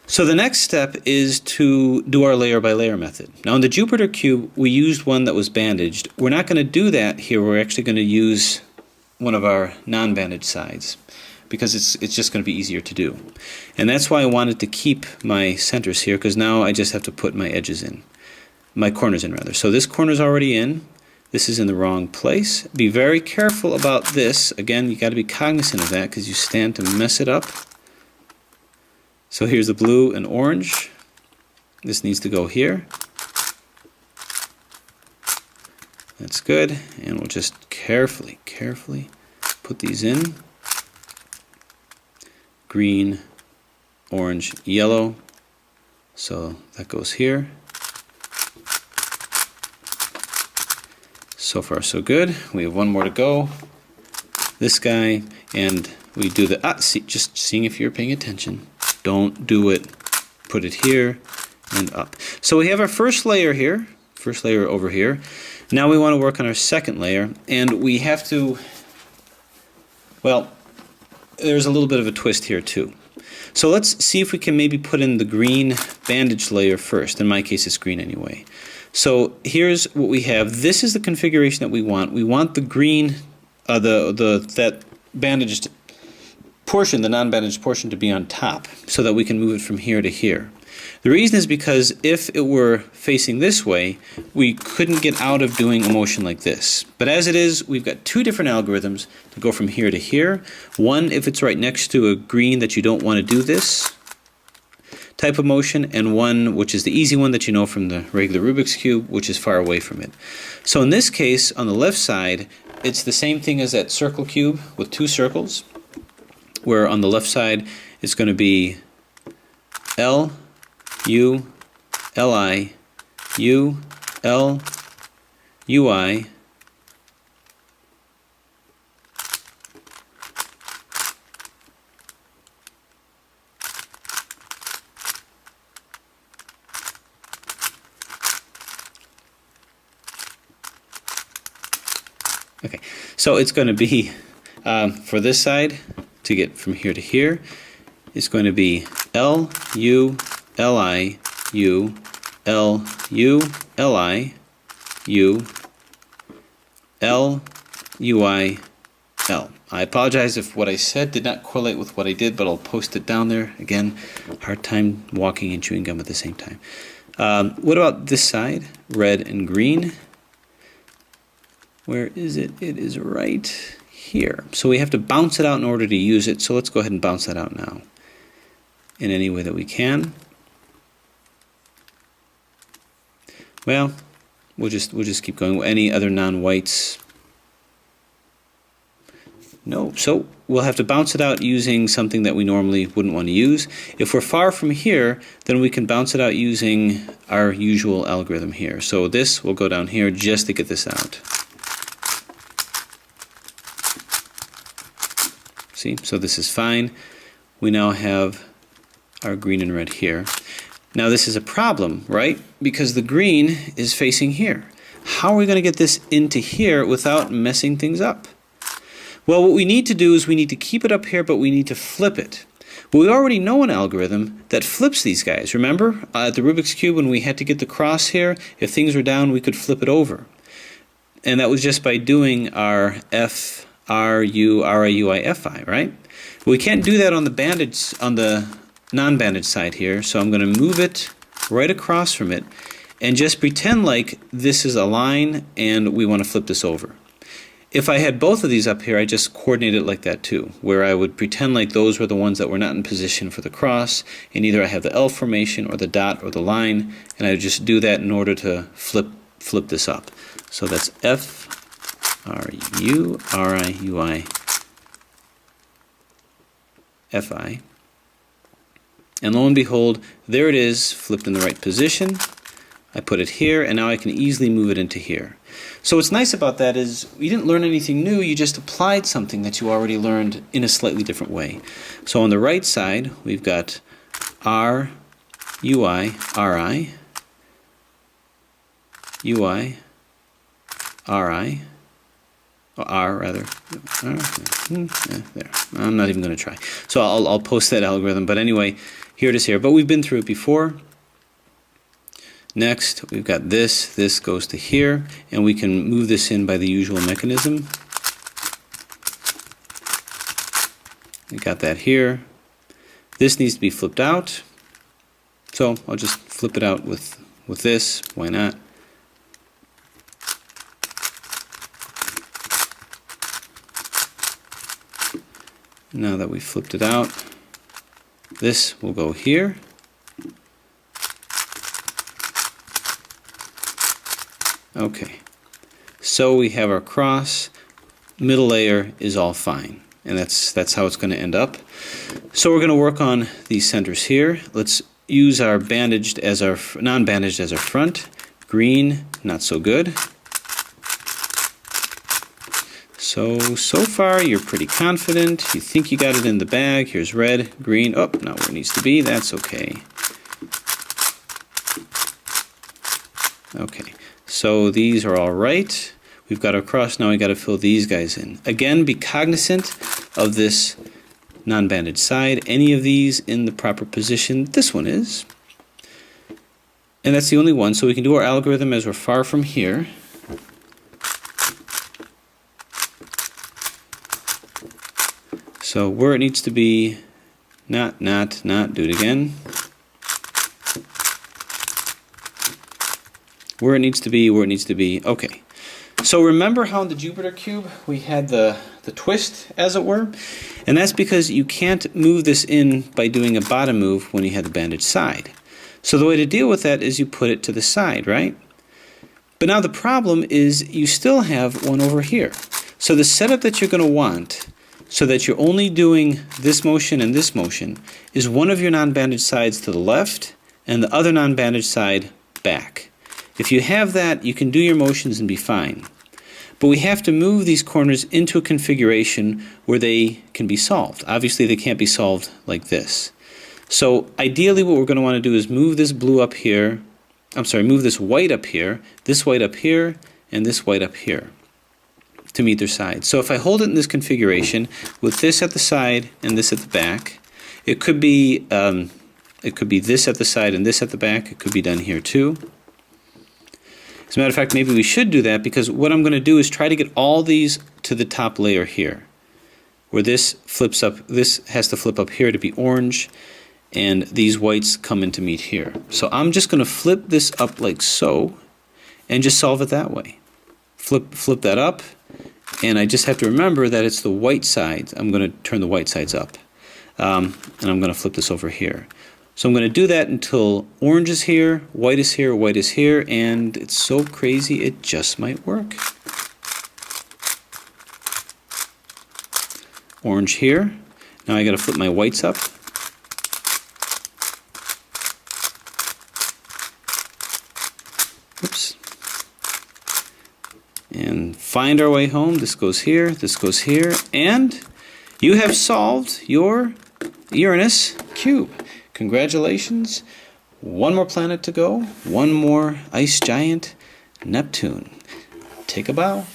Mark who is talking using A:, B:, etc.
A: So the next step is to do our layer by layer method. Now in the Jupiter cube, we used one that was bandaged. We're not going to do that here. We're actually going to use one of our non-bandaged sides because it's just going to be easier to do. And that's why I wanted to keep my centers here, because now I just have to put my edges in, my corners in rather. So this corner's already in. This is in the wrong place. Be very careful about this. Again, you got to be cognizant of that because you stand to mess it up. So here's the blue and orange. This needs to go here. That's good. And we'll just carefully put these in. Green, orange, yellow. So that goes here. So far so good. We have one more to go. This guy, and we do the, just seeing if you're paying attention. Don't do it. Put it here and up. So we have our first layer here, first layer over here. Now we want to work on our second layer, and we have to, well, there's a little bit of a twist here too. So let's see if we can maybe put in the green bandage layer first. In my case, it's green anyway. So here's what we have. This is the configuration that we want. We want the green, that bandaged portion, the non-bandaged portion, to be on top so that we can move it from here to here. The reason is because if it were facing this way, we couldn't get out of doing a motion like this. But as it is, we've got two different algorithms to go from here to here. One, if it's right next to a green that you don't want to do this type of motion, and one which is the easy one that you know from the regular Rubik's Cube, which is far away from it. So in this case, on the left side, it's the same thing as that circle cube with two circles, where on the left side it's going to be L, U, L, I, U, L, U, I, okay, so it's going to be, for this side, to get from here to here, it's going to be L, U, L, I, U, L, U, L, I, U, L, U, I, L. I apologize if what I said did not correlate with what I did, but I'll post it down there. Again, hard time walking and chewing gum at the same time. What about this side? Red and green. Where is it? It is right here. So we have to bounce it out in order to use it. So let's go ahead and bounce that out now in any way that we can. Well, we'll just keep going. Any other non-whites? No. So we'll have to bounce it out using something that we normally wouldn't want to use. If we're far from here, then we can bounce it out using our usual algorithm here. So this will go down here just to get this out. See, so this is fine. We now have our green and red here. Now this is a problem, right? Because the green is facing here. How are we going to get this into here without messing things up? Well, what we need to do is we need to keep it up here, but we need to flip it. Well, we already know an algorithm that flips these guys. Remember, at the Rubik's Cube, when we had to get the cross here, if things were down, we could flip it over. And that was just by doing our F, R, U, R, I, U, I, F, I, right? We can't do that on the bandage, on the non-bandage side here, so I'm going to move it right across from it and just pretend like this is a line and we want to flip this over. If I had both of these up here, I just coordinate it like that too, where I would pretend like those were the ones that were not in position for the cross, and either I have the L formation or the dot or the line, and I would just do that in order to flip this up. So that's F, R, U, R, I, U, I, F, I. And lo and behold, there it is, flipped in the right position. I put it here, and now I can easily move it into here. So what's nice about that is you didn't learn anything new, you just applied something that you already learned in a slightly different way. So on the right side, we've got R, U, I, R, I, U, I, R, I, R rather. There. I'm not even going to try. So I'll post that algorithm. But anyway, Here it is here, but we've been through it before. Next, we've got this. This goes to here, and we can move this in by the usual mechanism. We got that here. This needs to be flipped out. So I'll just flip it out with this. Why not? Now that we've flipped it out, this will go here. Okay, so we have our cross. Middle layer is all fine, and that's how it's going to end up. So we're going to work on these centers here. Let's use our bandaged as our non-bandaged as our front. Green, not so good. So far you're pretty confident. You think you got it in the bag. Here's red, green. Oh, not where it needs to be. That's okay. Okay, so these are all right. We've got our cross. Now we got to fill these guys in. Again, be cognizant of this non-bandaged side. Any of these in the proper position. This one is. And that's the only one. So we can do our algorithm as we're far from here. So where it needs to be, not, do it again. Where it needs to be, okay. So remember how in the Jupiter cube we had the twist, as it were? And that's because you can't move this in by doing a bottom move when you had the bandaged side. So the way to deal with that is you put it to the side, right? But now the problem is you still have one over here. So the setup that you're going to want, so that you're only doing this motion and this motion, is one of your non-bandaged sides to the left and the other non-bandaged side back. If you have that, you can do your motions and be fine. But we have to move these corners into a configuration where they can be solved. Obviously, they can't be solved like this. So ideally, what we're going to want to do is move this blue up here. Move this white up here, and this white up here to meet their sides. So if I hold it in this configuration with this at the side and this at the back, it could be this at the side and this at the back. It could be done here too. As a matter of fact, maybe we should do that, because what I'm going to do is try to get all these to the top layer here, where this flips up. This has to flip up here to be orange, and these whites come in to meet here. So I'm just going to flip this up like so, and just solve it that way. Flip that up, and I just have to remember that it's the white sides. I'm going to turn the white sides up, and I'm going to flip this over here. So I'm going to do that until orange is here, white is here, white is here, and it's so crazy it just might work. Orange here. Now I got to flip my whites up. Oops. And find our way home. This goes here, and you have solved your Uranus cube. Congratulations. One more planet to go. One more ice giant, Neptune. Take a bow.